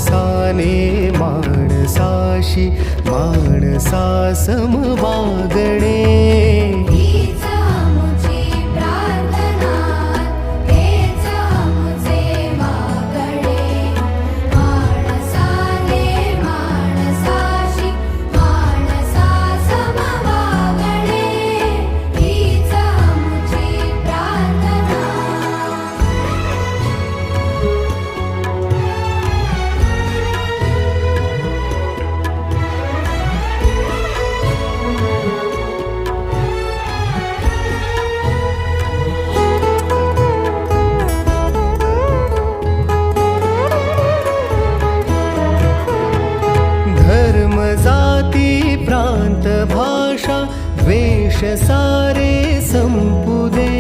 माणसाने माणसाशी माणसा सम वागणे. हीच आमुची प्रार्थना, हेच आमुचे मागणे. माणसाने माणसाशी माणसा सम वागणे. हीच आमुची प्रार्थना. धर्म जाती प्रांत भाषा द्वेष सारे संपू दे.